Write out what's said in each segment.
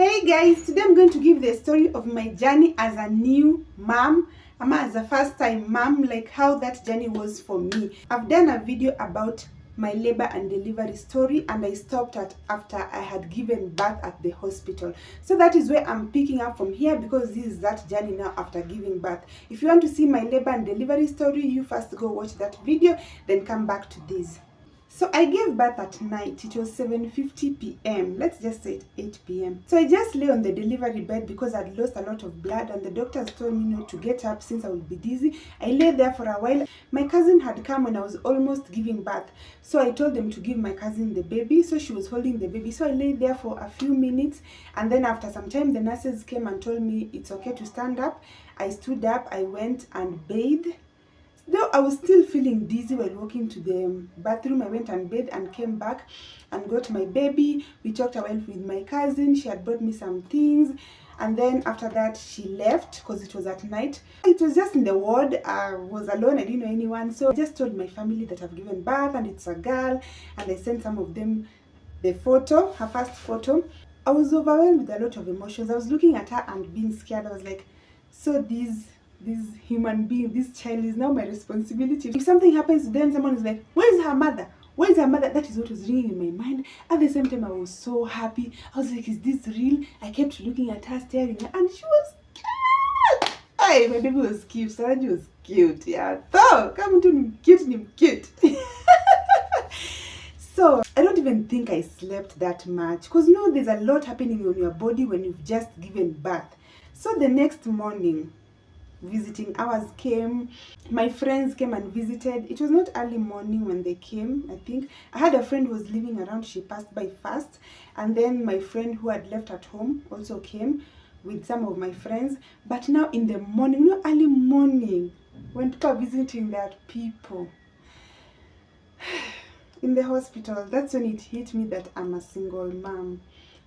Hey guys, today I'm going to give the story of my journey as a new mom, as a first time mom, like how that journey was for me. I've done a video about my labor and delivery story, and I stopped at after I had given birth at the hospital. So that is where I'm picking up from here, because this is that journey now after giving birth. If you want to see my labor and delivery story, you first go watch that video, then come back to this. So I gave birth at night. It was 7:50 p.m. Let's just say 8 p.m. So I just lay on the delivery bed because I'd lost a lot of blood, and the doctors told me not to get up since I would be dizzy. I lay there for a while. My cousin had come when I was almost giving birth. So I told them to give my cousin the baby. So she was holding the baby. So I lay there for a few minutes, and then after some time the nurses came and told me it's okay to stand up. I stood up, I went and bathed. Though I was still feeling dizzy while walking to the bathroom, I went and bathed and came back and got my baby. We talked a while with my cousin. She had brought me some things. And then after that, she left because it was at night. It was just in the ward. I was alone. I didn't know anyone. So I just told my family that I've given birth and it's a girl. And I sent some of them the photo, her first photo. I was overwhelmed with a lot of emotions. I was looking at her and being scared. I was like, so this human being, this child is now my responsibility. If something happens to them, someone is like, where's her mother? Where's her mother? That is what was ringing in my mind. At the same time, I was so happy. I was like, is this real? I kept looking at her, staring at her, and she was cute. Hey, my baby was cute. Saraji was cute. Yeah. So, come to cute. So, I don't even think I slept that much. Because, there's a lot happening on your body when you've just given birth. So, the next morning, visiting hours came. My friends came and visited. It was not early morning when they came. I think I had a friend who was living around. She passed by first, and then my friend who had left at home also came with some of my friends. But now in the morning, not early morning, when people are visiting, there are people in the hospital. That's when it hit me that I'm a single mom,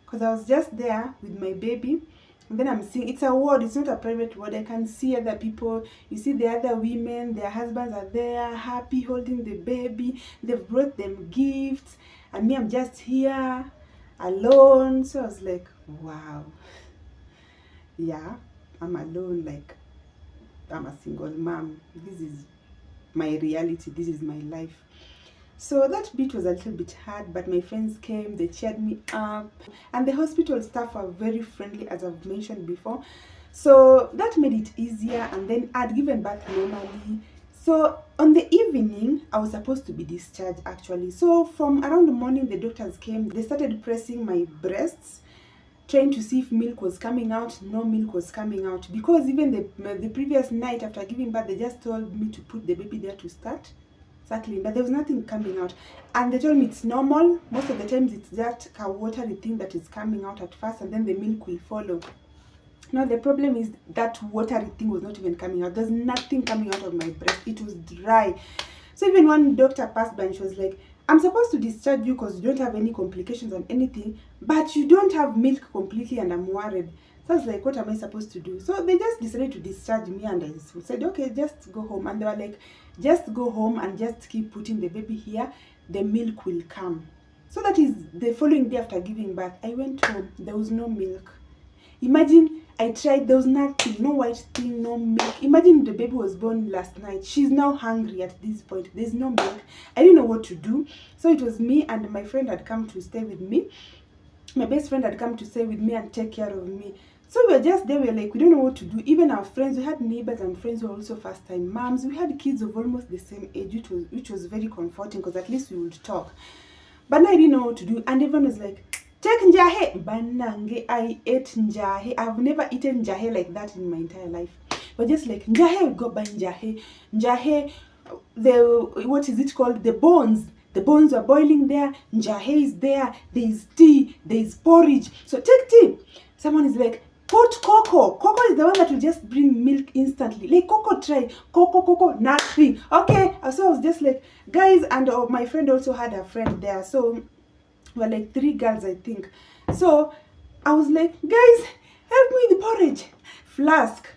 because I was just there with my baby. And then I'm seeing, it's a ward, it's not a private ward. I can see other people. You see the other women, their husbands are there, happy, holding the baby. They've brought them gifts. And me, I'm just here, alone. So I was like, wow. Yeah, I'm alone, like, I'm a single mom. This is my reality. This is my life. So that bit was a little bit hard, but my friends came, they cheered me up, and the hospital staff are very friendly, as I've mentioned before. So that made it easier, and then I'd given birth normally. So on the evening, I was supposed to be discharged actually. So from around the morning, the doctors came, they started pressing my breasts, trying to see if milk was coming out. No milk was coming out, because even the previous night after giving birth, they just told me to put the baby there to start. Exactly, but there was nothing coming out, and they told me it's normal. Most of the times it's that a watery thing that is coming out at first, and then the milk will follow. Now the problem is that watery thing was not even coming out. There's nothing coming out of my breast. It was dry. So even one doctor passed by and she was like, I'm supposed to discharge you because you don't have any complications or anything, but you don't have milk completely, and I'm worried. So I was like, what am I supposed to do? So they just decided to discharge me, and I said, okay, just go home. And they were like, just go home and just keep putting the baby here. The milk will come. So that is the following day after giving birth. I went home. There was no milk. Imagine, I tried. There was nothing. No white thing, no milk. Imagine the baby was born last night. She's now hungry at this point. There's no milk. I didn't know what to do. So it was me, and my friend had come to stay with me. My best friend had come to stay with me and take care of me. So we were just there, we were like, we don't know what to do. Even our friends, we had neighbors and friends who were also first-time moms. We had kids of almost the same age, which was very comforting, because at least we would talk. But now I didn't know what to do, and everyone was like, take njahe. Banange, I ate njahe. I've never eaten njahe like that in my entire life. But just like, njahe, go buy njahe. Njahe, what is it called? The bones. The bones were boiling there. Njahe is there. There is tea. There is porridge. So take tea. Someone is like, put cocoa. Cocoa is the one that will just bring milk instantly. Like, cocoa, try. Cocoa, nothing. Okay. So I was just like, guys, and my friend also had a friend there. So we're like 3 girls, I think. So I was like, guys, help me with the porridge. Flask.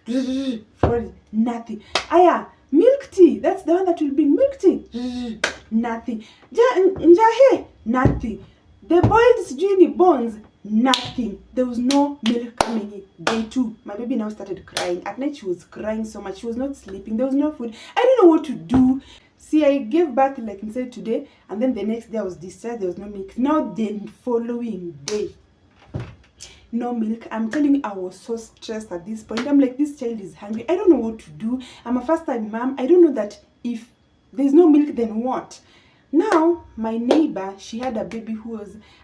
Porridge. Nothing. Aya, milk tea. That's the one that will bring milk tea. Nothing. Njahe. Nothing. The boiled sijui bones. Nothing. There was no milk coming in. Day 2, my baby now started crying. At night, she was crying so much. She was not sleeping. There was no food. I didn't know what to do. See, I gave birth like inside today, and then the next day I was discharged. There was no milk. Now the following day, no milk. I'm telling you, I was so stressed at this point. I'm like, this child is hungry. I don't know what to do. I'm a first-time mom. I don't know that if there's no milk, then what? Now, my neighbor, she had a baby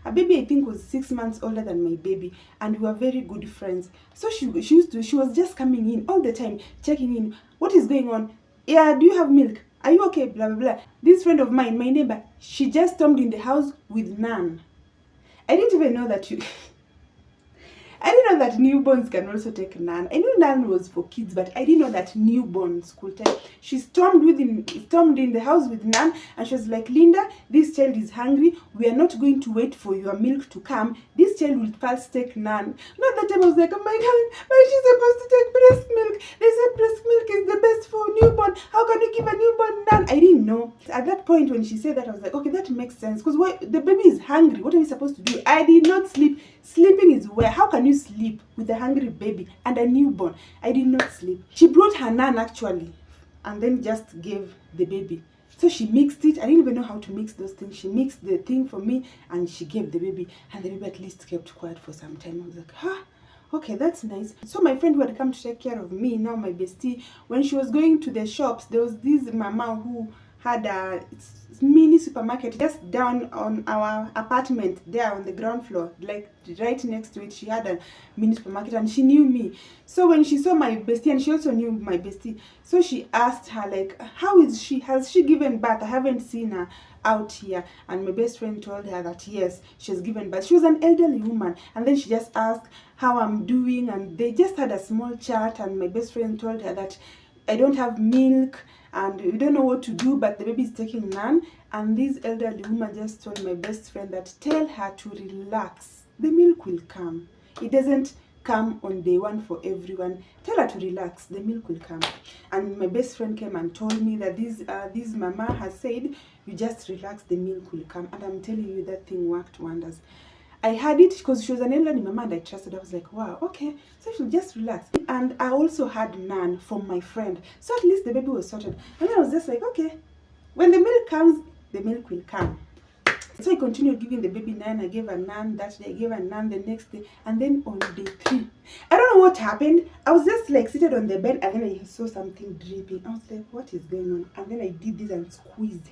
I think was 6 months older than my baby, and we were very good friends. So she was just coming in all the time, checking in. What is going on? Yeah, do you have milk? Are you okay? Blah, blah, blah. This friend of mine, my neighbor, she just stormed in the house with none. I didn't even know that I didn't know that newborns can also take naan. I knew naan was for kids, but I didn't know that newborns could take. She stormed in the house with naan, and she was like, Linda, this child is hungry. We are not going to wait for your milk to come. This child will first take naan. Not that time I was like, oh my God, why is she supposed to take breast milk? They said breast milk is the best for newborn. How can you give a newborn naan? I didn't know. At that point when she said that, I was like, okay, that makes sense. Because the baby is hungry. What are we supposed to do? I did not sleep. Sleeping is where? How can you sleep with a hungry baby and a newborn? I did not sleep. She brought her naan actually, and then just gave the baby. So she mixed it. I didn't even know how to mix those things. She mixed the thing for me, and she gave the baby. And the baby at least kept quiet for some time. I was like, okay, that's nice. So my friend who had come to take care of me, now my bestie, when she was going to the shops, there was this mama who had a mini supermarket just down on our apartment there on the ground floor, like right next to it. She had a mini supermarket, and she knew me. So when she saw my bestie, and she also knew my bestie, so she asked her like, how is she? Has she given birth? I haven't seen her out here. And my best friend told her that yes, she has given birth. She was an elderly woman, and then she just asked how I'm doing, and they just had a small chat. And my best friend told her that I don't have milk and we don't know what to do, but the baby is taking naan. And this elderly woman just told my best friend that tell her to relax. The milk will come. It doesn't come on day 1 for everyone. Tell her to relax. The milk will come. And my best friend came and told me that this mama has said, you just relax, the milk will come. And I'm telling you, that thing worked wonders. I had it because she was an elderly mama and I trusted. I was like, wow, okay, so she'll just relax. And I also had naan from my friend. So at least the baby was sorted. And then I was just like, okay, when the milk comes, the milk will come. So I continued giving the baby naan. I gave her naan that day, I gave her naan the next day. And then on day 3, I don't know what happened. I was just like seated on the bed, and then I saw something dripping. I was like, what is going on? And then I did this and squeezed.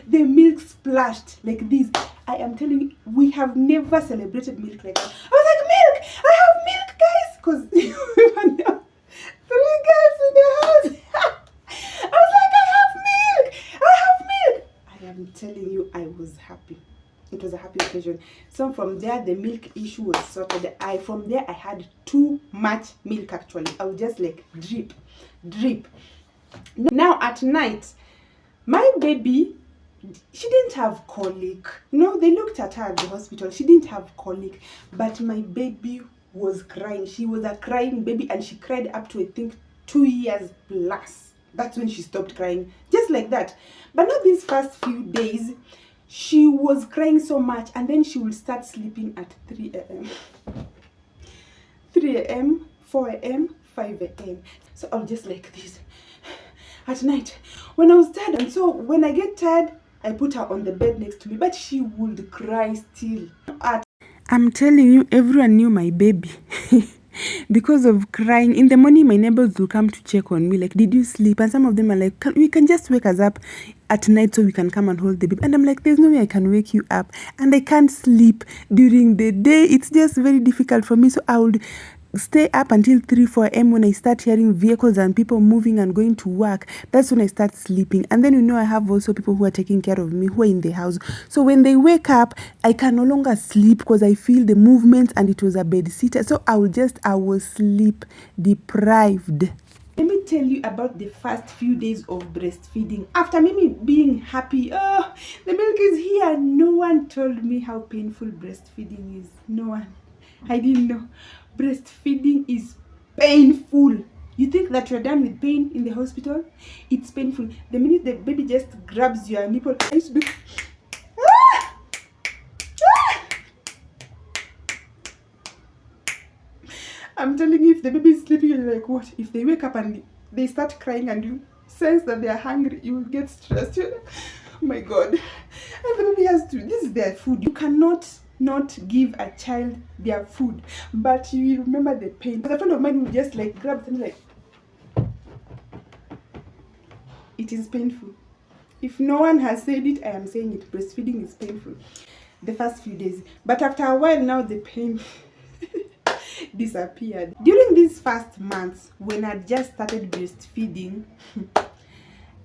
The milk splashed like this. I am telling you, we have never celebrated milk like that. I was like, milk! I have milk, guys! Because we were now 3 girls in the house. I was like, I have milk! I have milk! I am telling you, I was happy. It was a happy occasion. So from there, the milk issue was sorted. From there, I had too much milk actually. I would just like drip, drip. Now at night, my baby, she didn't have colic. No, they looked at her at the hospital. She didn't have colic, but my baby was crying. She was a crying baby, and she cried up to I think 2 years plus. That's when she stopped crying, just like that. But not these first few days. She was crying so much, and then she would start sleeping at 3 a.m. 3 a.m., 4 a.m., 5 a.m. So I was just like this at night when I was tired. And so when I get tired, I put her on the bed next to me, but she would cry still. I'm telling you, everyone knew my baby. Because of crying. In the morning, my neighbors will come to check on me, like, did you sleep? And some of them are like, we can just wake us up at night so we can come and hold the baby. And I'm like, there's no way I can wake you up. And I can't sleep during the day. It's just very difficult for me. So I would stay up until 3, 4 a.m. when I start hearing vehicles and people moving and going to work. That's when I start sleeping. And then, I have also people who are taking care of me, who are in the house. So when they wake up, I can no longer sleep because I feel the movements, and it was a bed sitter. So I was sleep deprived. Let me tell you about the first few days of breastfeeding. After Mimi being happy, oh, the milk is here. No one told me how painful breastfeeding is. No one. I didn't know. Breastfeeding is painful. You think that you're done with pain in the hospital? It's painful. The minute the baby just grabs your nipple, I used to do, I'm telling you, if the baby is sleeping, you're like, what? If they wake up and they start crying and you sense that they are hungry, you will get stressed. You're like, oh my God. And the baby has to, this is their food. You cannot not give a child their food, but you remember the pain. But a friend of mine will just like grab things like, it is painful. If no one has said it, I am saying it. Breastfeeding is painful the first few days, but after a while now the pain disappeared. During these first months when I just started breastfeeding,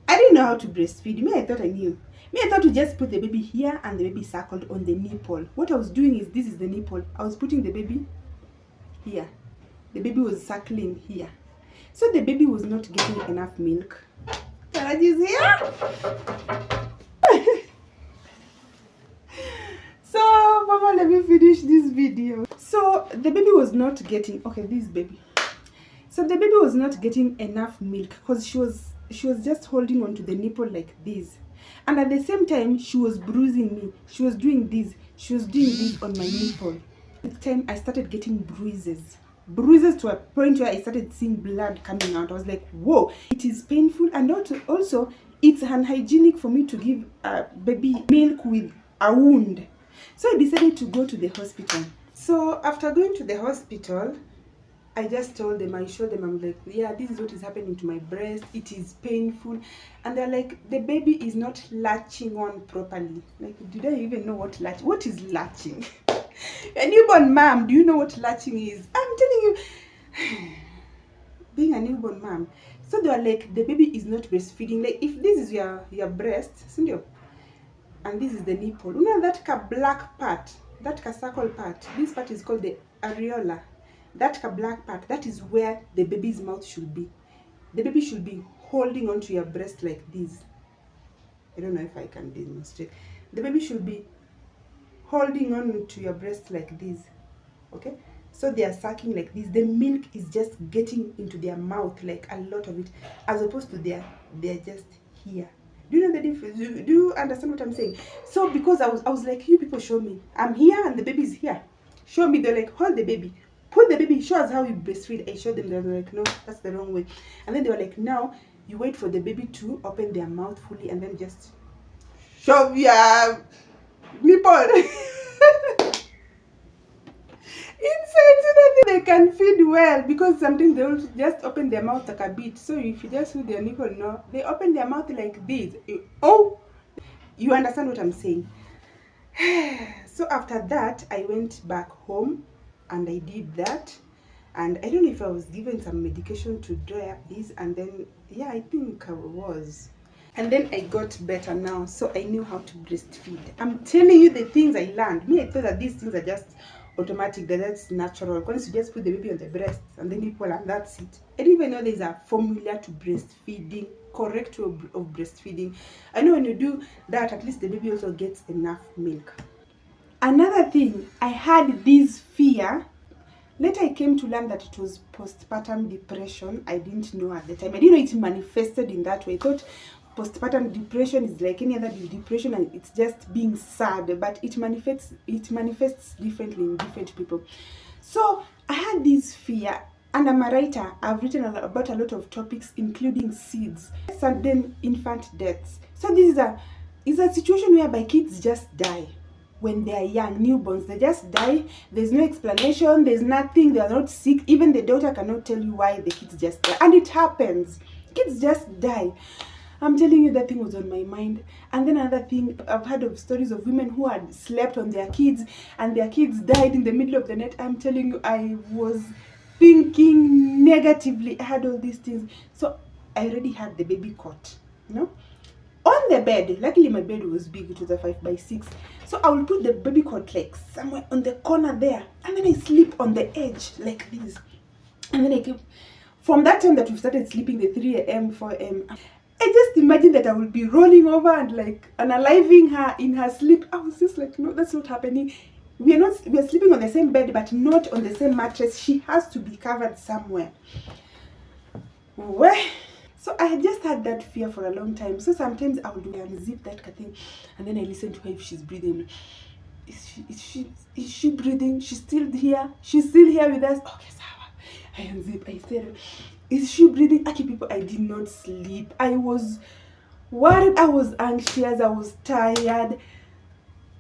I didn't know how to breastfeed. Me, I thought I knew. Me, I thought to just put the baby here and the baby suckled on the nipple. What I was doing is, this is the nipple. I was putting the baby here. The baby was suckling here. So the baby was not getting enough milk. Taraj is here. So, Mama, let me finish this video. So the baby was not getting, okay, this baby. So the baby was not getting enough milk because she was just holding on to the nipple like this. And at the same time, she was bruising me. She was doing this. She was doing this on my nipple. At the time, I started getting bruises. Bruises to a point where I started seeing blood coming out. I was like, whoa, it is painful. And also it's unhygienic for me to give a baby milk with a wound. So I decided to go to the hospital. So after going to the hospital, I just told them, I showed them, I'm like, yeah, this is what is happening to my breast. It is painful. And they're like, the baby is not latching on properly. Like, did I even know what latch? What is latching? A newborn mom, do you know what latching is? I'm telling you, being a newborn mom. So they were like, the baby is not breastfeeding. Like, if this is your breast, and this is the nipple. You know that black part, that circle part, this part is called the areola. That black part, that is where the baby's mouth should be. The baby should be holding onto your breast like this. I don't know if I can demonstrate. The baby should be holding on to your breast like this. Okay? So they are sucking like this. The milk is just getting into their mouth, like a lot of it, as opposed to they're just here. Do you know the difference? Do you understand what I'm saying? So because I was like, you people show me. I'm here and the baby is here. Show me. They're like, hold the baby. Put the baby, show us how you breastfeed. I showed them, they were like, no, that's the wrong way. And then they were like, now you wait for the baby to open their mouth fully and then just shove your nipple inside so that they can feed well, because sometimes they will just open their mouth like a bit. So if you just hold their nipple, no, they open their mouth like this. Oh, you understand what I'm saying? So after that, I went back home and I did that. And I don't know if I was given some medication to dry up this, and then, yeah, I think I was. And then I got better now, so I knew how to breastfeed. I'm telling you the things I learned. Me, I thought that these things are just automatic, that that's natural. Once you just put the baby on the breast and then nipple and that's it. I didn't even know there's a formula to breastfeeding, correct way of breastfeeding. I know when you do that, at least the baby also gets enough milk. Another thing, I had this fear. Later I came to learn that it was postpartum depression. I didn't know at the time. I didn't know it manifested in that way. I thought postpartum depression is like any other depression and it's just being sad, but it manifests differently in different people. So I had this fear, and I'm a writer. I've written about a lot of topics, including SIDS, sudden infant deaths. So this is a situation whereby kids just die. When they are young, newborns, they just die. There's no explanation, there's nothing, they are not sick. Even the doctor cannot tell you why the kids just die. And it happens. Kids just die. I'm telling you, that thing was on my mind. And then another thing, I've heard of stories of women who had slept on their kids and their kids died in the middle of the night. I'm telling you, I was thinking negatively. I had all these things. So I already had the baby cot, on the bed. Luckily my bed was big, it was a 5x6. So I will put the baby cot like somewhere on the corner there, and then I sleep on the edge like this. And then I keep, from that time that we started sleeping, the 3 a.m., 4 a.m., I just imagine that I will be rolling over and like unaliving her in her sleep. I was just like, no, that's not happening. We are sleeping on the same bed, but not on the same mattress. She has to be covered somewhere. Where? So I had just had that fear for a long time. So sometimes I would unzip that thing and then I listen to her if she's breathing. Is she breathing? She's still here? She's still here with us? Okay, Sawa. I unzip. I said, is she breathing? Okay, people, I did not sleep. I was worried. I was anxious. I was tired.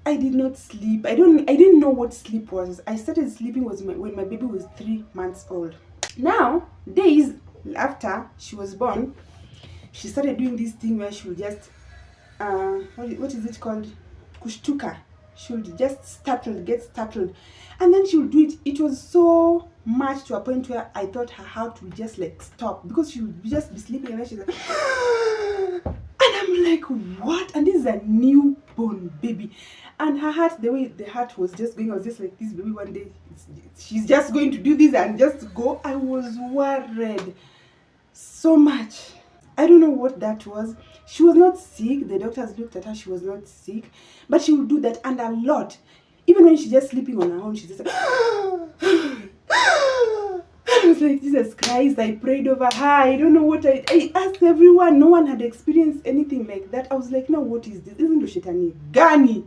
I did not sleep. I didn't know what sleep was. I started sleeping when my baby was 3 months old. Now, days after she was born, she started doing this thing where she would just what is it called? Kushtuka. She would just get startled. And then she would do it. It was so much to a point where I thought her heart would just like stop, because she would just be sleeping and then she's like and I'm like, what? And this is a newborn baby. And her heart, the way the heart was just going, I was just like, this baby one day, she's just going to do this and just go. I was worried so much. I don't know what that was. She was not sick. The doctors looked at her. She was not sick. But she would do that, and a lot. Even when she's just sleeping on her own, she's just like, I was like, Jesus Christ, I prayed over her. I don't know what I asked everyone. No one had experienced anything like that. I was like, no, what is this? Isn't Shetani Gani?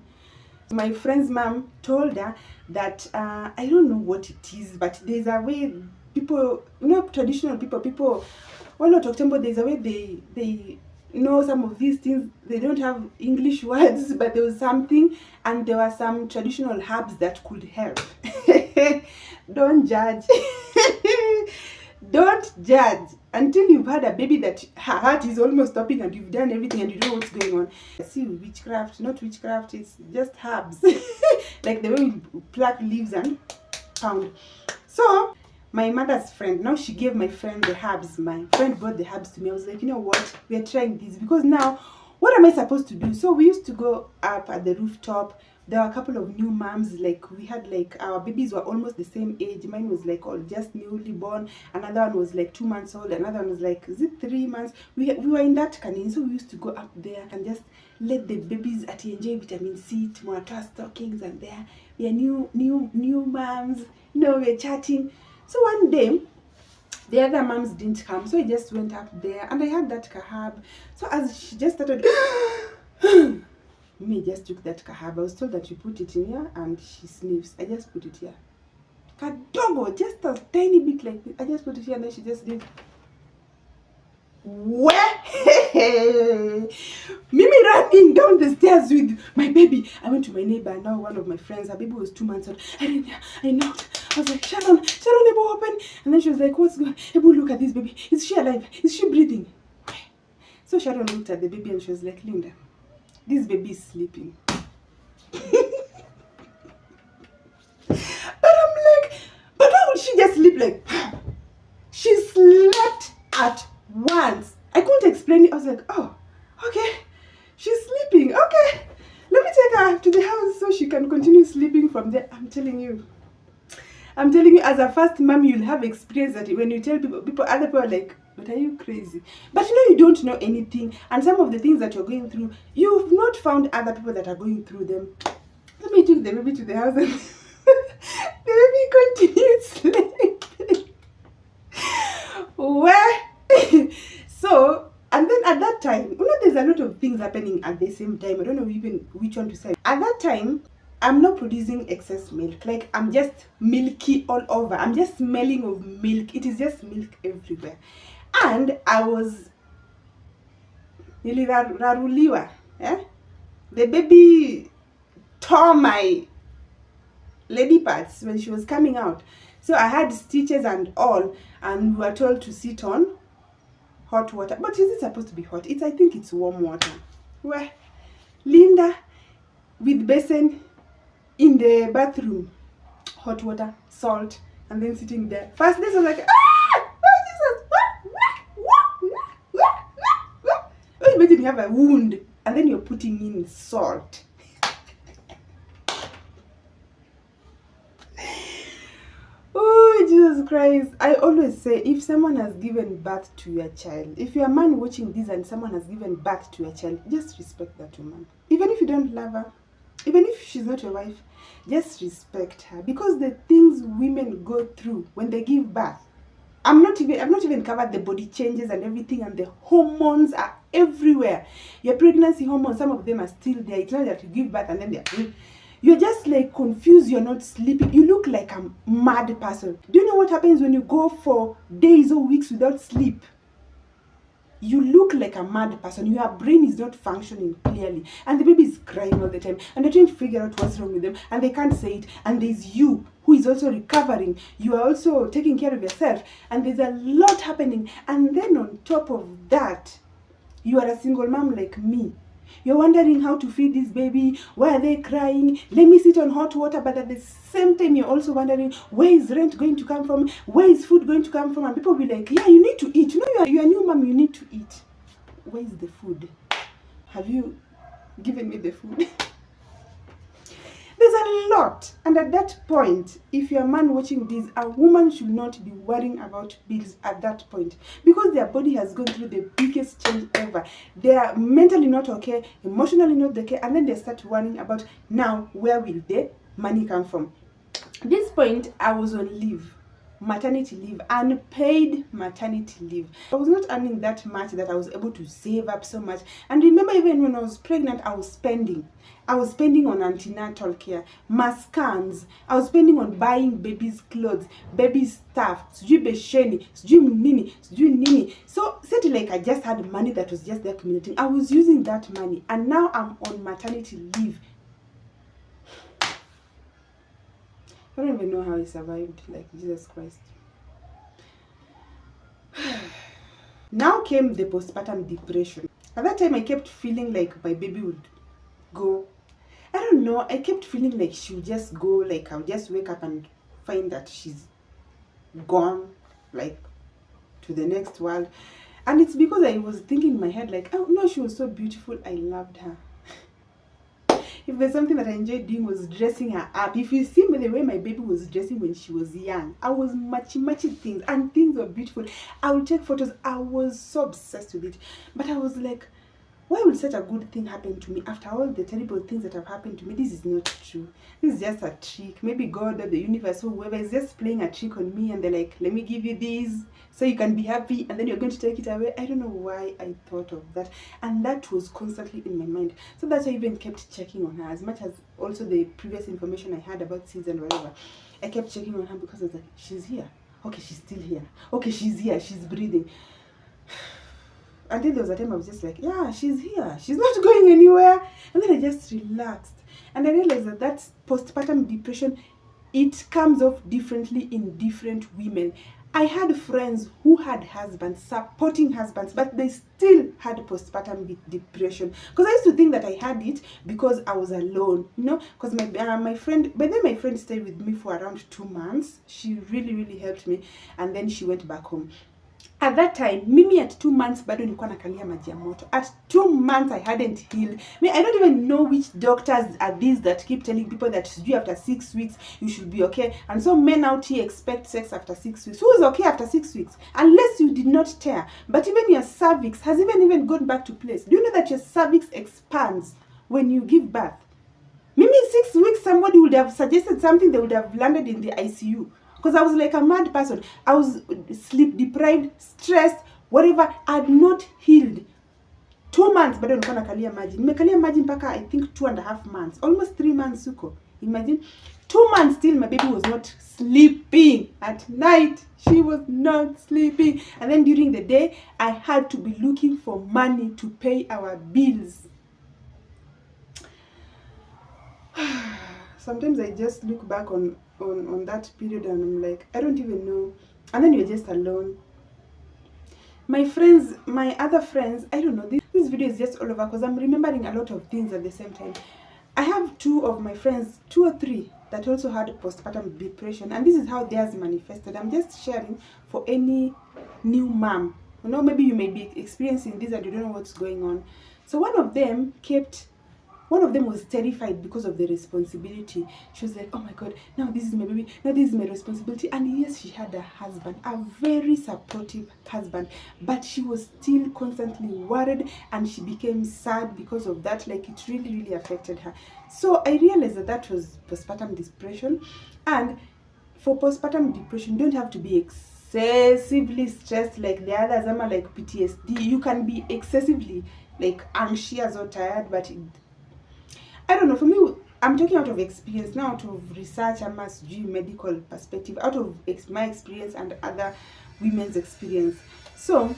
My friend's mom told her that, I don't know what it is, but there's a way people, traditional people, well, not October, there's a way they know some of these things. They don't have English words, but there was something, and there were some traditional herbs that could help. Don't judge. Don't judge until you've had a baby that her heart is almost stopping and you've done everything and you know what's going on. See, witchcraft, not witchcraft, it's just herbs. Like the way we pluck leaves and pound. So, my mother's friend, now she gave my friend the herbs. My friend brought the herbs to me. I was like, you know what? We are trying this, because now, what am I supposed to do? So we used to go up at the rooftop. There were a couple of new moms. Like, we had like, our babies were almost the same age. Mine was like all just newly born. Another one was like 2 months old. Another one was like, is it 3 months? We were in that canyon. So we used to go up there and just let the babies enjoy vitamin C, tomato stockings, and there we are new moms. We're chatting. So one day, the other moms didn't come, so I just went up there, and I had that kahab. So as she just started, me just took that kahab. I was told that you put it in here, and she sniffs. I just put it here. Kadogo, just a tiny bit like this. I just put it here, and then she just did. Where? Mimi running down the stairs with my baby. I went to my neighbor, now one of my friends. Her baby was 2 months old. I knocked. I was like, Sharon, Ebu, open. And then she was like, what's going on? Ebu, look at this baby. Is she alive? Is she breathing? So Sharon looked at the baby and she was like, Linda, this baby is sleeping. But I'm like, but why would she just sleep like? She slept at once. I couldn't explain it. I was like, oh, okay, she's sleeping. Okay, let me take her to the house so she can continue sleeping from there. I'm telling you, as a first mom, you'll have experience that when you tell people, other people are like, but are you crazy? But you don't know anything, and some of the things that you're going through, you've not found other people that are going through them. Let me take the baby to the house, and the baby continued sleeping. Where? So, and then at that time, there's a lot of things happening at the same time. I don't know even which one to say. At that time, I'm not producing excess milk. Like, I'm just milky all over. I'm just smelling of milk. It is just milk everywhere. And I was niliraruliwa. The baby tore my lady parts when she was coming out. So I had stitches and all, and we were told to sit on hot water. But is it supposed to be hot? I think it's warm water. Where Linda with basin in the bathroom, hot water, salt, and then sitting there. First day I was like, Jesus! Imagine you have a wound and then you're putting in salt. Oh, Jesus Christ. I always say, if someone has given birth to your child, if you're a man watching this and someone has given birth to your child, just respect that woman. Even if you don't love her, even if she's not your wife, just respect her. Because the things women go through when they give birth, I've not even covered the body changes and everything, and the hormones are everywhere. Your pregnancy hormones, some of them are still there. It's not that you give birth and then they're You're just like confused, you're not sleeping. You look like a mad person. Do you know what happens when you go for days or weeks without sleep? You look like a mad person. Your brain is not functioning clearly. And the baby is crying all the time. And they're trying to figure out what's wrong with them. And they can't say it. And there's you who is also recovering. You are also taking care of yourself. And there's a lot happening. And then on top of that, you are a single mom like me. You're wondering how to feed this baby. Why are they crying? Let me sit on hot water. But at the same time, you're also wondering, where is rent going to come from? Where is food going to come from? And people will be like, yeah, you need to eat. You know, you're a new mom, you need to eat. Where is the food? Have you given me the food? There's a lot. And at that point, if you're a man watching this, a woman should not be worrying about bills at that point, because their body has gone through the biggest change ever. They are mentally not okay, emotionally not okay, and then they start worrying about, now, where will the money come from? At this point, I was on leave. Maternity leave, unpaid maternity leave. I was not earning that much that I was able to save up so much. And remember, even when I was pregnant, I was spending on antenatal care, my scans. I was spending on buying baby's clothes, baby's stuff, sijui besheni, sijui nini. So said like I just had money that was just there accumulating. I was using that money, and now I'm on maternity leave. I don't even know how he survived, like Jesus Christ. Now came the postpartum depression. At that time, I kept feeling like my baby would go. I don't know, I kept feeling like she would just go, like I'll just wake up and find that she's gone, like to the next world. And it's because I was thinking in my head, like, oh no, she was so beautiful, I loved her. If there's something that I enjoyed doing was dressing her up. If you see the way my baby was dressing when she was young, I was matching things, and things were beautiful. I would take photos. I was so obsessed with it. But I was like, why would such a good thing happen to me after all the terrible things that have happened to me? This is not true. This is just a trick. Maybe God or the universe or whoever is just playing a trick on me, and they're like, let me give you this so you can be happy, and then you're going to take it away. I don't know why I thought of that. And that was constantly in my mind. So that's why I even kept checking on her, as much as also the previous information I had about seeds and whatever. I kept checking on her because I was like, she's here. Okay, she's still here. Okay, she's here. She's breathing. Until there was a time I was just like, yeah, she's here. She's not going anywhere. And then I just relaxed. And I realized that that's postpartum depression. It comes off differently in different women. I had friends who had husbands, supporting husbands, but they still had postpartum depression. Because I used to think that I had it because I was alone, you know. Because my friend, by then my friend stayed with me for around 2 months. She really helped me, and then she went back home. At that time, mimi at 2 months bado nilikuwa nakalia maji ya moto. At 2 months I hadn't healed. I don't even know which doctors are these that keep telling people that after 6 weeks you should be okay. And so men out here expect sex after 6 weeks. Who is okay after 6 weeks? Unless you did not tear. But even your cervix has even gone back to place. Do you know that your cervix expands when you give birth? Maybe 6 weeks somebody would have suggested something, they would have landed in the ICU. Because I was like a mad person. I was sleep deprived, stressed, whatever. I had not healed. 2 months, but nilikuwa nakalia maji. Nimekalia maji mpaka I think 2.5 months. Almost 3 months suko. Imagine. 2 months still my baby was not sleeping. At night, she was not sleeping. And then during the day, I had to be looking for money to pay our bills. Sometimes I just look back on that period and I'm like, I don't even know. And then you're just alone. My friends, my other friends, I don't know. This video is just all over because I'm remembering a lot of things at the same time. I have 2 of my friends, 2 or 3, that also had postpartum depression. And this is how theirs manifested. I'm just sharing for any new mom. You know, maybe you may be experiencing this and you don't know what's going on. So one of them was terrified because of the responsibility. She was like, oh my God, now this is my baby, now this is my responsibility. And yes, she had a husband, a very supportive husband, but she was still constantly worried and she became sad because of that. Like it really affected her. So I realized that was postpartum depression. And for postpartum depression, you don't have to be excessively stressed like the others, like PTSD. You can be excessively like anxious or tired, but I don't know, for me, I'm talking out of experience, not out of research, I must do medical perspective, out of my experience and other women's experience. So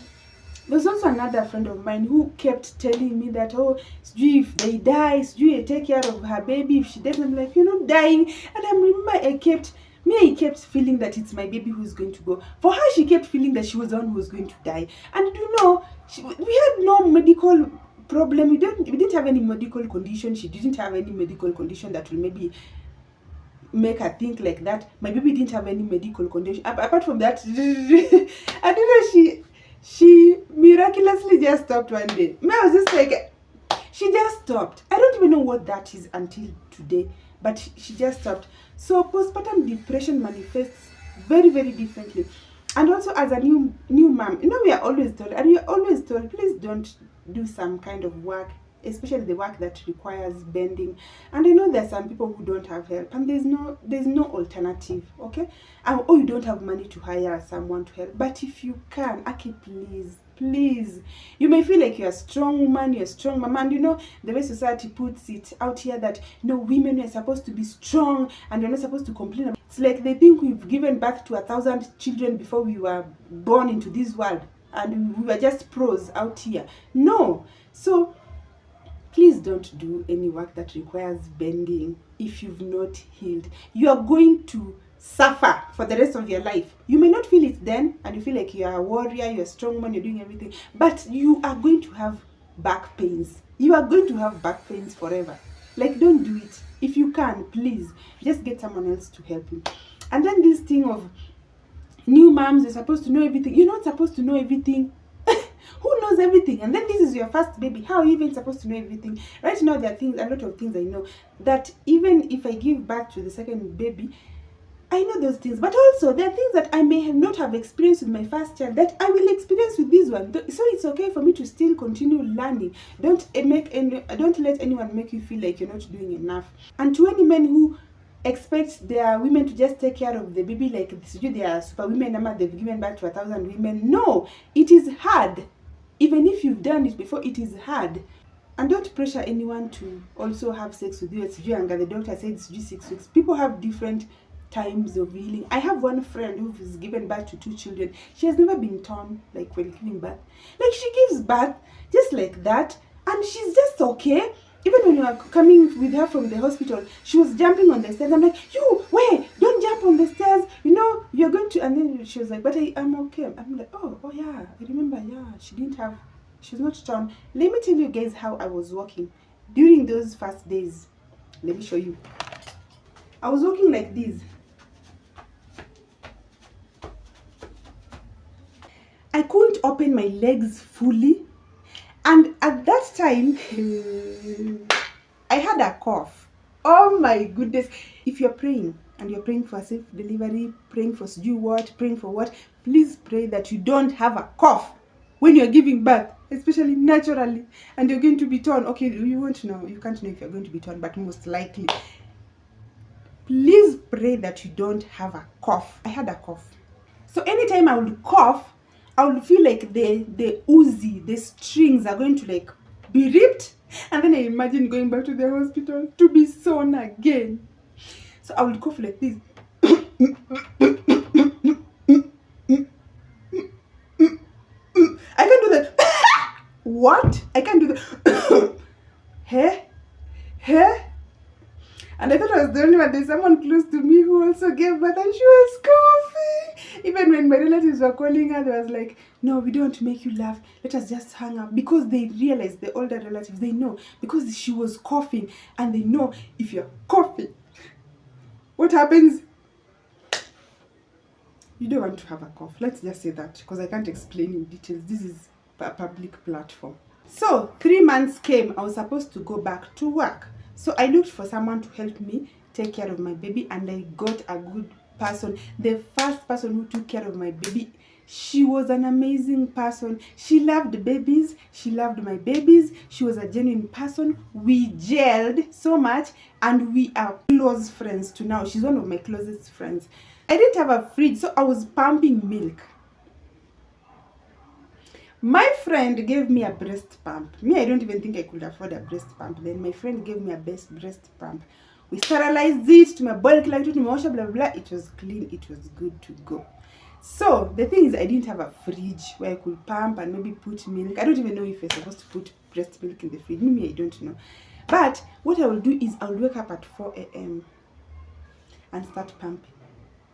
there's also another friend of mine who kept telling me that, oh, if they die, you take care of her baby. If she dies, I'm like, you're not dying. And I remember I kept feeling that it's my baby who's going to go. For her, she kept feeling that she was the one who was going to die. And you know, we had no medical problem. We didn't have any medical condition. She didn't have any medical condition that will maybe make her think like that. My baby didn't have any medical condition. Apart from that, I don't know, she miraculously just stopped one day. I was just like, she just stopped. I don't even know what that is until today, but she just stopped. So postpartum depression manifests very, very differently. And also as a new mom, you know, we are always told, please don't do some kind of work, especially the work that requires bending. And I know there are some people who don't have help, and there's no alternative, okay? Or you don't have money to hire someone to help. But if you can, Aki, please, you may feel like you're a strong woman, you're a strong mama, and you know the way society puts it out here that, you know, women are supposed to be strong and you're not supposed to complain about. It's like they think we've given birth to 1,000 children before we were born into this world, and we were just pros out here. No. So please don't do any work that requires bending if you've not healed. You are going to suffer for the rest of your life. You may not feel it then, and you feel like you're a warrior, you're a strong woman, you're doing everything, but you are going to have back pains. You are going to have back pains forever. Like, don't do it. If you can, please, just get someone else to help you. And then this thing of new moms, they're supposed to know everything. You're not supposed to know everything. Who knows everything? And then this is your first baby. How are you even supposed to know everything? Right now, there are a lot of things I know that even if I give birth to the second baby, I know those things. But also, there are things that I may not have experienced with my first child that I will experience with this one. So it's okay for me to still continue learning. Don't let anyone make you feel like you're not doing enough. And to any men who expect their women to just take care of the baby like they are super women, they've given birth to 1,000 women. No, it is hard. Even if you've done it before, it is hard. And don't pressure anyone to also have sex with you. It's younger. The doctor said it's 6 weeks. People have different times of healing. I have one friend who has given birth to 2 children. She has never been torn like when giving birth. Like, she gives birth just like that, and she's just okay. Even when you are coming with her from the hospital, she was jumping on the stairs. I'm like, you, wait, don't jump on the stairs. You know, you're going to, and then she was like, but I'm okay. I'm like, oh yeah, I remember, yeah, she was not torn. Let me tell you guys how I was walking during those first days. Let me show you. I was walking like this. I couldn't open my legs fully. And at that time, I had a cough. Oh my goodness. If you're praying and you're praying for a safe delivery, praying for praying for what, please pray that you don't have a cough when you're giving birth, especially naturally, and you're going to be torn. Okay, you won't know. You can't know if you're going to be torn, but most likely. Please pray that you don't have a cough. I had a cough. So anytime I would cough, I would feel like the Uzi, the strings are going to like be ripped. And then I imagine going back to the hospital to be sewn again. So I would cough like this. I can't do that. What? I can't do that. Hey? And I thought I was the only one. There's someone close to me who also gave birth and she was coughing. Even when my relatives were calling her, they was like, no, we don't want to make you laugh. Let us just hang up. Because they realized, the older relatives, they know. Because she was coughing. And they know if you're coughing, what happens? You don't want to have a cough. Let's just say that. Because I can't explain in details. This is a public platform. So 3 months came. I was supposed to go back to work. So I looked for someone to help me take care of my baby, and I got a good person. The first person who took care of my baby, she was an amazing person. She loved babies. She loved my babies. She was a genuine person. We gelled so much, and we are close friends to now. She's one of my closest friends. I didn't have a fridge, so I was pumping milk. My friend gave me a breast pump. Me, I don't even think I could afford a breast pump. Then my friend gave me a breast pump. We sterilized it, tumeboil kila kitu, tumeosha blah blah blah. It was clean, it was good to go. So the thing is, I didn't have a fridge where I could pump and maybe put milk. I don't even know if you're supposed to put breast milk in the fridge. Maybe I don't know. But what I will do is I will wake up at 4 a.m. and start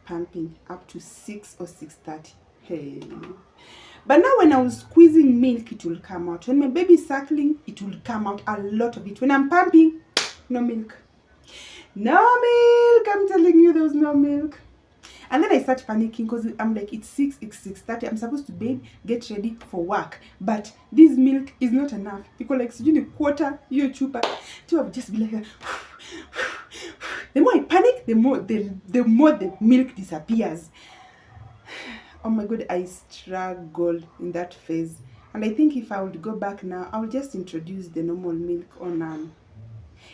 pumping up to 6 or 6:30. Hey. But now when I was squeezing milk, it will come out. When my baby is suckling, it will come out, a lot of it. When I'm pumping, no milk. No milk! I'm telling you, there was no milk. And then I start panicking because I'm like, it's 6:30. I'm supposed to bed, get ready for work. But this milk is not enough. People like, sijui quarter, you chupa. So I'll just be like, the more I panic, the more the milk disappears. Oh my God, I struggled in that phase. And I think if I would go back now, I will just introduce the normal milk on.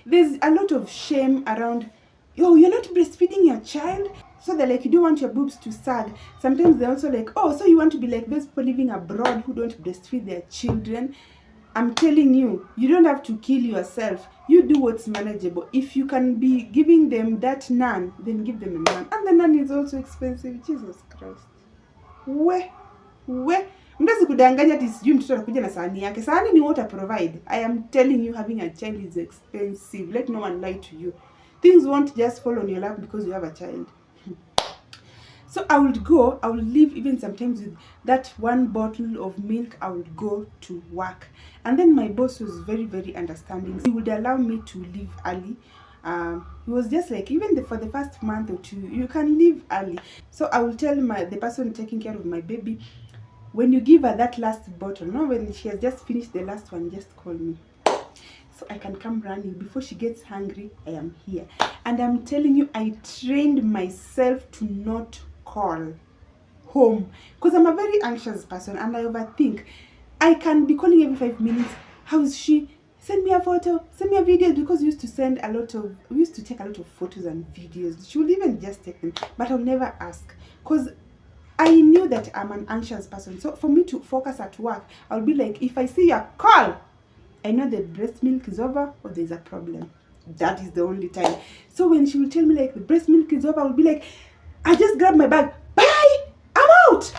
There's a lot of shame around, oh, you're not breastfeeding your child. So they're like, you don't want your boobs to sag. Sometimes they're also like, oh, so you want to be like those people living abroad who don't breastfeed their children. I'm telling you, you don't have to kill yourself. You do what's manageable. If you can be giving them that naan, then give them a naan. And the naan is also expensive. Jesus Christ. We mtasi kudanganya ati sijui mtoto anakuja na sahani yake. Sahani ni what I provide. I am telling you, having a child is expensive. Let no one lie to you. Things won't just fall on your lap because you have a child. So I would leave even sometimes with that one bottle of milk. I would go to work. And then my boss was very, very understanding. He would allow me to leave early. He was just like, even for the first month or two, you can leave early. So I will tell the person taking care of my baby, when you give her that last bottle, no, when she has just finished the last one, just call me. So I can come running. Before she gets hungry, I am here. And I'm telling you, I trained myself to not call home. Because I'm a very anxious person and I overthink. I can be calling every 5 minutes. How is she? Send me a photo, send me a video, because we used to take a lot of photos and videos. She would even just take them, but I'll never ask. Because I knew that I'm an anxious person. So for me to focus at work, I'll be like, if I see a call, I know the breast milk is over or there's a problem. That is the only time. So when she will tell me like the breast milk is over, I'll be like, I just grab my bag. Bye! I'm out!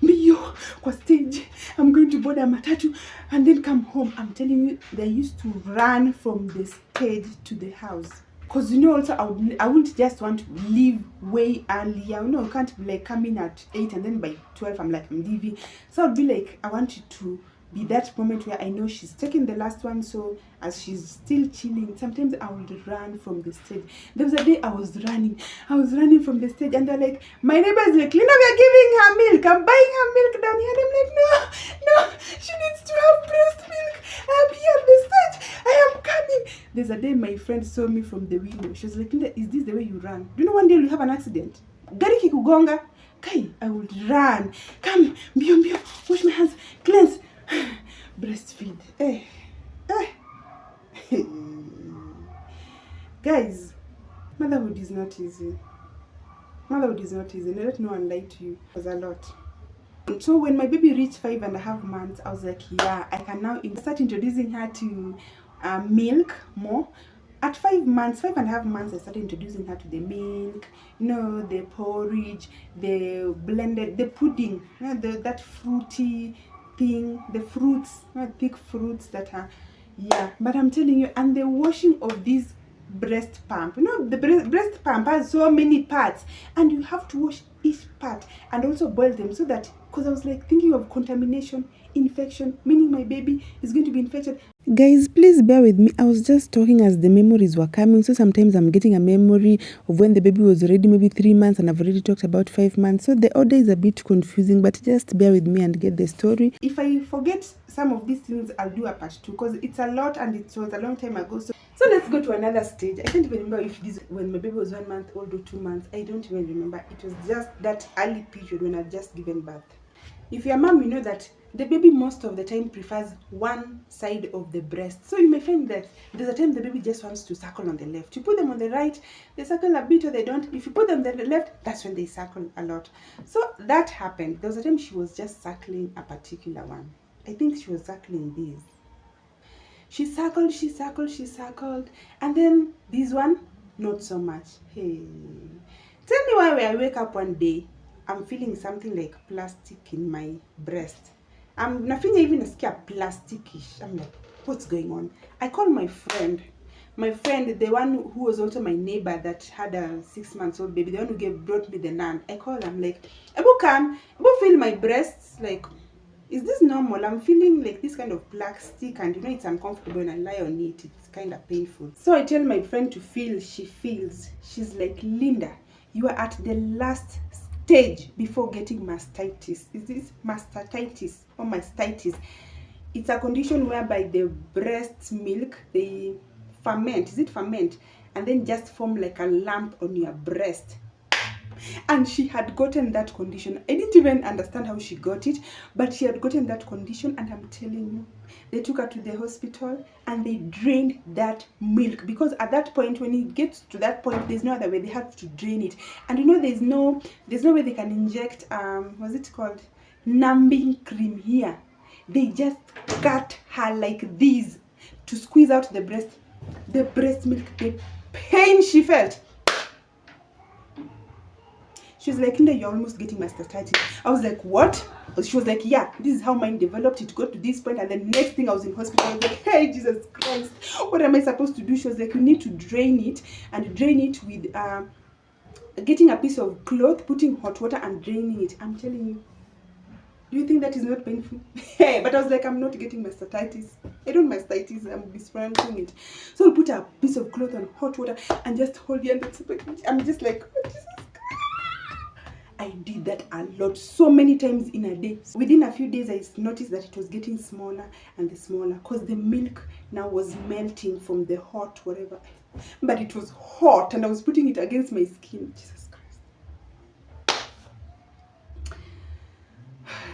Mio, kwa stage. I'm going to board a matatu and then come home. I'm telling you, they used to run from the stage to the house. Because you know, also I wouldn't just want to leave way earlier. You know, I can't be like coming at 8 and then by 12 I'm like, I'm leaving. So I'll be like, I want you to be that moment where I know she's taking the last one. So as she's still chilling, sometimes I would run from the stage. There was a day I was running from the stage and they're like, my neighbor's like, Lina, we're giving her milk. I'm buying her milk down here. And I'm like, no, she needs to have breast milk. I'm here at the stage. I am coming. There's a day my friend saw me from the window. She was like, Linda, is this the way you run? Do you know one day you'll have an accident? Gari kikugonga. Kai, I would run. Come, mbio, wash my hands, cleanse. Breastfeed. Guys, motherhood is not easy. Let no one lie to you. It was a lot. So when my baby reached 5.5 months, I was like, yeah, I can now start introducing her to milk more. At 5.5 months, I started introducing her to the milk, you know, the porridge, the blended, the pudding, you know, that fruity thing, the fruits, thick fruits that are, yeah. But I'm telling you, and the washing of this breast pump, you know, the breast pump has so many parts and you have to wash each part and also boil them, so that, because I was like thinking of contamination, infection, meaning my baby is going to be infected. Guys, please bear with me. I was just talking as the memories were coming. So sometimes I'm getting a memory of when the baby was already maybe 3 months and I've already talked about 5 months. So the order is a bit confusing, but just bear with me and get the story. If I forget some of these things, I'll do a part 2 because it's a lot and it was a long time ago. So let's go to another stage. I can't even remember if this when my baby was 1 month old or 2 months. I don't even remember. It was just that early period when I'd just given birth. If you're a mom, you know that the baby most of the time prefers one side of the breast. So you may find that there's a time the baby just wants to suckle on the left. You put them on the right, they suckle a bit or they don't. If you put them on the left, that's when they suckle a lot. So that happened. There was a time she was just suckling a particular one. I think she was suckling these. She suckled, and then this one, not so much. Hey, tell me why when I wake up one day, I'm feeling something like plastic in my breast. I'm nothing even nasikia plasticish. I'm like, what's going on? I call my friend. My friend, the one who was also my neighbor that had a 6 months old baby, the one who brought me the nan. I call her, I'm like, Ebu come, Ebu feel my breasts, like, is this normal? I'm feeling like this kind of plastic, and it's uncomfortable when I lie on it. It's kind of painful. So I tell my friend to feel. She feels. She's like, Linda, you are at the last stage before getting mastitis. Is this mastitis or mastitis? It's a condition whereby the breast milk, they ferment. Is it ferment? And then just form like a lump on your breast. And she had gotten that condition. I didn't even understand how she got it, but she had gotten that condition, and I'm telling you, they took her to the hospital and they drained that milk, because at that point, when it gets to that point, there's no other way. They have to drain it. And there's no way they can inject what's it called, numbing cream here. They just cut her like this to squeeze out the breast milk. The pain she felt. She was like, Linda, you're almost getting mastitis. I was like, what? She was like, yeah, this is how mine developed. It got to this point, and then next thing I was in hospital. I was like, hey, Jesus Christ, what am I supposed to do? She was like, you need to drain it, and drain it with getting a piece of cloth, putting hot water, and draining it. I'm telling you. Do you think that is not painful? Hey, but I was like, I'm not getting mastitis. I don't mastitis. I'm dismantling it. So we put a piece of cloth on hot water and just hold it. And I'm just like, oh, Jesus. I did that a lot, so many times in a day. Within a few days, I noticed that it was getting smaller and smaller, because the milk now was melting from the hot whatever. But it was hot, and I was putting it against my skin. Jesus Christ.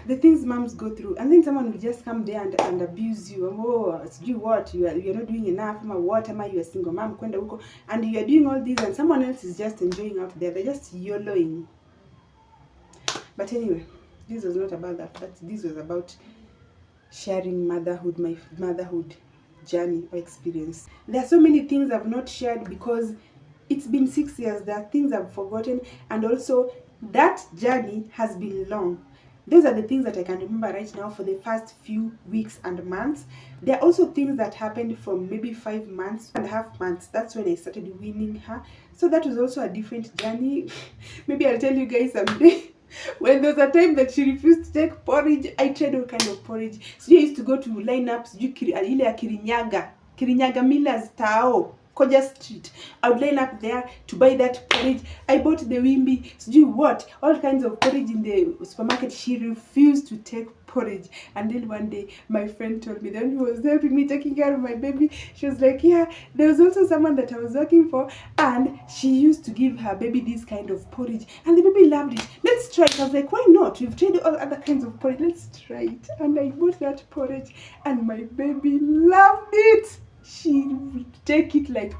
The things moms go through, and then someone will just come there and abuse you. Oh, do what? You're not doing enough. What? You're a single mom, and you're doing all this, and someone else is just enjoying out there. They're just YOLOing. But anyway, this was not about that. But this was about sharing motherhood, my motherhood journey or experience. There are so many things I've not shared because it's been 6 years. There are things I've forgotten, and also that journey has been long. Those are the things that I can remember right now for the first few weeks and months. There are also things that happened from maybe 5 months, 2.5 months. That's when I started weaning her. So that was also a different journey. Maybe I'll tell you guys someday. When there was a time that she refused to take porridge, I tried all kind of porridge. So I used to go to lineups, ile ya Kirinyaga Millers Tao, Koja Street. I would line up there to buy that porridge. I bought the wimbi, what? All kinds of porridge in the supermarket. She refused to take porridge. And then one day, my friend told me, then who was helping me taking care of my baby, she was like, yeah, there was also someone that I was working for, and she used to give her baby this kind of porridge, and the baby loved it. Let's try it. I was like, why not? We've tried all other kinds of porridge. Let's try it. And I bought that porridge, and my baby loved it. She would take it like,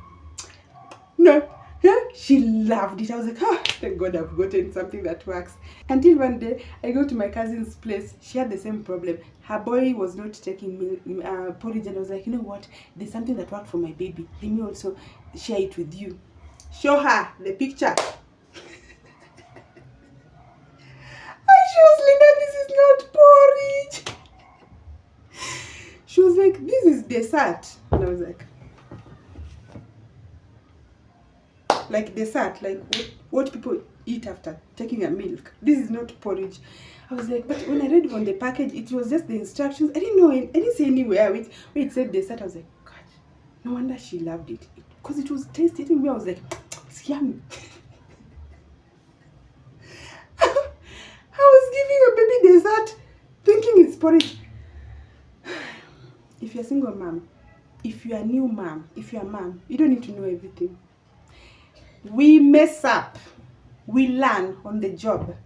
no. Yeah, she loved it. I was like, thank God I've gotten something that works. Until one day, I go to my cousin's place. She had the same problem. Her boy was not taking porridge, and I was like, you know what? There's something that worked for my baby. Let me also share it with you. Show her the picture. And she was, Linda, this is not porridge. She was like, this is dessert. And I was like dessert, like what people eat after taking a milk. This is not porridge. I was like, but when I read on the package, it was just the instructions. I didn't know, I didn't see anywhere where it said dessert. I was like, God, no wonder she loved it, because it was tasty. Even me, I was like, it's yummy. I was giving a baby dessert, thinking it's porridge. If you're a single mom, if you're a new mom, if you're a mom, you don't need to know everything. We mess up. We learn on the job.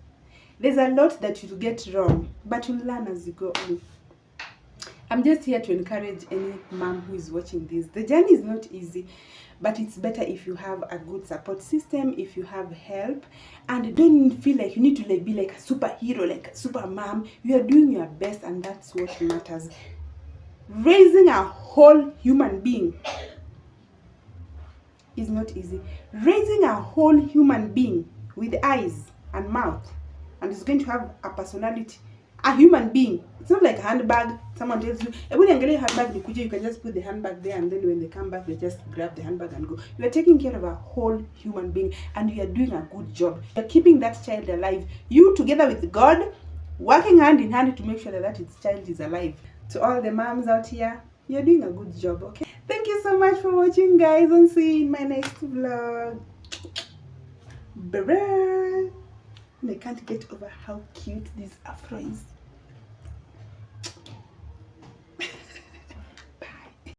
There's a lot that you'll get wrong, but you'll learn as you go on. I'm just here to encourage any mom who is watching this. The journey is not easy, but it's better if you have a good support system, if you have help, and don't feel like you need to be like a superhero, like a super mom. You are doing your best, and that's what matters. Raising a whole human being is not easy. Raising a whole human being with eyes and mouth, and is going to have a personality, a human being. It's not like a handbag. Someone tells you, you can just put the handbag there, and then when they come back, they just grab the handbag and go. You are taking care of a whole human being, and you are doing a good job. You are keeping that child alive. You, together with God, working hand in hand to make sure that its child is alive. To all the moms out here, you're doing a good job, okay? Thank you so much for watching, guys, and see you in my next vlog. Bye-bye. And I can't get over how cute this afro is.